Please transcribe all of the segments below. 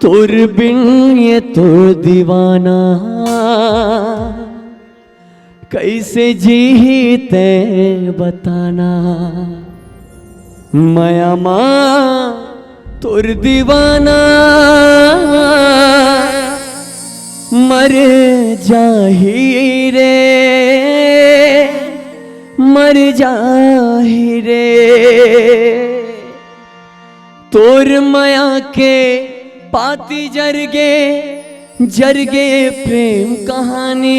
तुर बिन ये तुर दीवाना कैसे जीते बताना। माया माँ तुर दीवाना मर जाही रे, मर जाही रे। तोर माया के पाती जरगे जरगे प्रेम कहानी।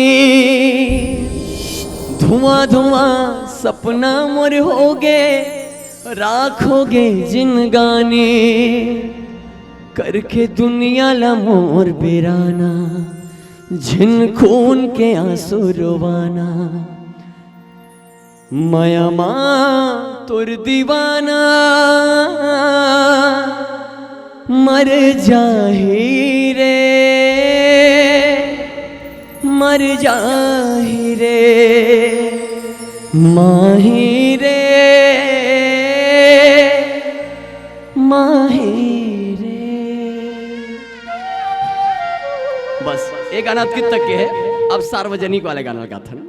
धुआं धुआं सपना मोर होगे राखोगे जिनगानी। करके दुनिया ला मोर बिराना जिन खून के आंसू रोवाना। माया माँ तुर दीवाना मर जाही रे, मर जाही रे, माही रे, माही रे। बस एक गाना कित तक के है, अब सार्वजनिक वाले गाना गाथा।